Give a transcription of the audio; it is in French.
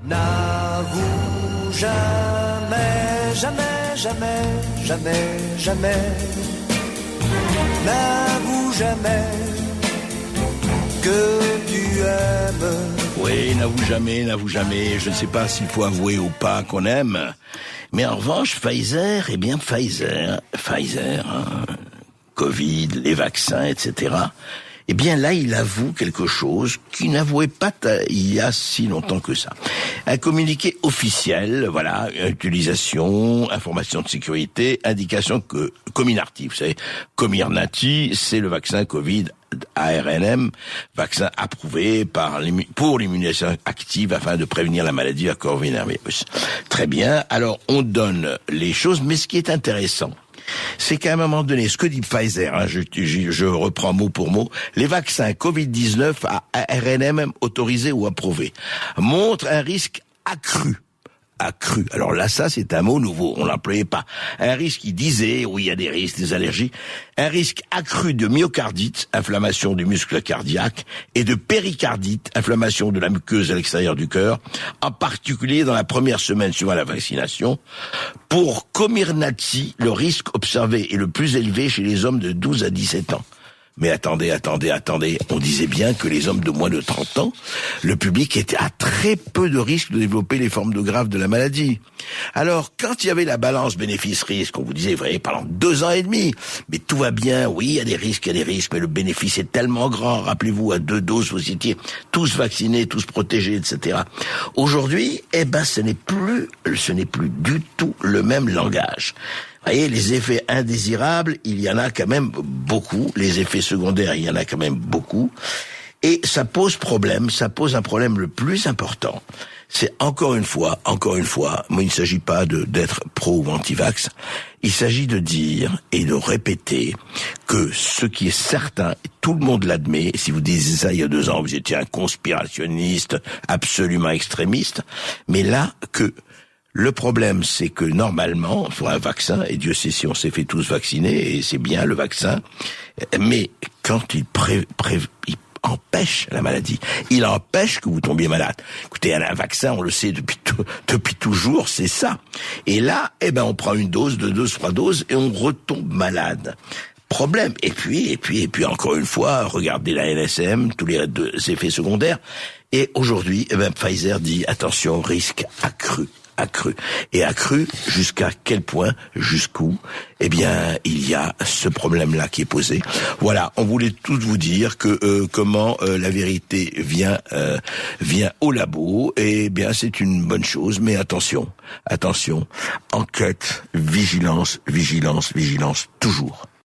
N'avoue jamais, jamais, jamais, jamais, jamais. N'avoue jamais que tu aimes. Oui, n'avoue jamais. Je ne sais pas s'il faut avouer ou pas qu'on aime. Mais en revanche, Pfizer, Covid, les vaccins, etc. Eh bien là, il avoue quelque chose qu'il n'avouait pas il y a si longtemps que ça. Un communiqué officiel, voilà, utilisation, information de sécurité, indication que Comirnaty, vous savez, Comirnaty, c'est le vaccin Covid ARNM, vaccin approuvé pour l'immunisation active afin de prévenir la maladie à coronavirus. Très bien, alors on donne les choses, mais ce qui est intéressant, c'est qu'à un moment donné, ce que dit Pfizer, je reprends mot pour mot, les vaccins Covid-19 à ARNM autorisés ou approuvés montrent un risque accru. Alors là, ça, c'est un mot nouveau. On l'employait pas. Un risque, il disait, oui, il y a des risques, des allergies. Un risque accru de myocardite, inflammation du muscle cardiaque, et de péricardite, inflammation de la muqueuse à l'extérieur du cœur, en particulier dans la première semaine suivant la vaccination. Pour Comirnaty, le risque observé est le plus élevé chez les hommes de 12 à 17 ans. Mais attendez, on disait bien que les hommes de moins de 30 ans, le public était à très peu de risque de développer les formes graves de la maladie. Alors, quand il y avait la balance bénéfice-risque, on vous disait, vous voyez, pendant 2 ans et demi, mais tout va bien, oui, il y a des risques, mais le bénéfice est tellement grand, rappelez-vous, à 2 doses, vous étiez tous vaccinés, tous protégés, etc. Aujourd'hui, ce n'est plus du tout le même langage. Vous voyez, les effets indésirables, il y en a quand même beaucoup. Les effets secondaires, il y en a quand même beaucoup. Et ça pose un problème le plus important. C'est encore une fois, moi il ne s'agit pas d'être pro ou anti-vax. Il s'agit de dire et de répéter que ce qui est certain, tout le monde l'admet, si vous disiez ça il y a 2 ans, vous étiez un conspirationniste absolument extrémiste, mais là que le problème, c'est que normalement, pour un vaccin, et Dieu sait si on s'est fait tous vacciner, et c'est bien le vaccin, mais quand il empêche la maladie, il empêche que vous tombiez malade. Écoutez, un vaccin, on le sait depuis toujours, c'est ça. Et là, on prend 1 dose, 2 doses, 3 doses, et on retombe malade. Problème. Et puis, encore une fois, regardez la NSM, tous les effets secondaires. Et aujourd'hui, Pfizer dit, attention, risque accru. Et accru jusqu'à quel point, jusqu'où? Il y a ce problème-là qui est posé. Voilà, on voulait tous vous dire que comment la vérité vient au labo. Et c'est une bonne chose, mais attention. Enquête, vigilance, toujours.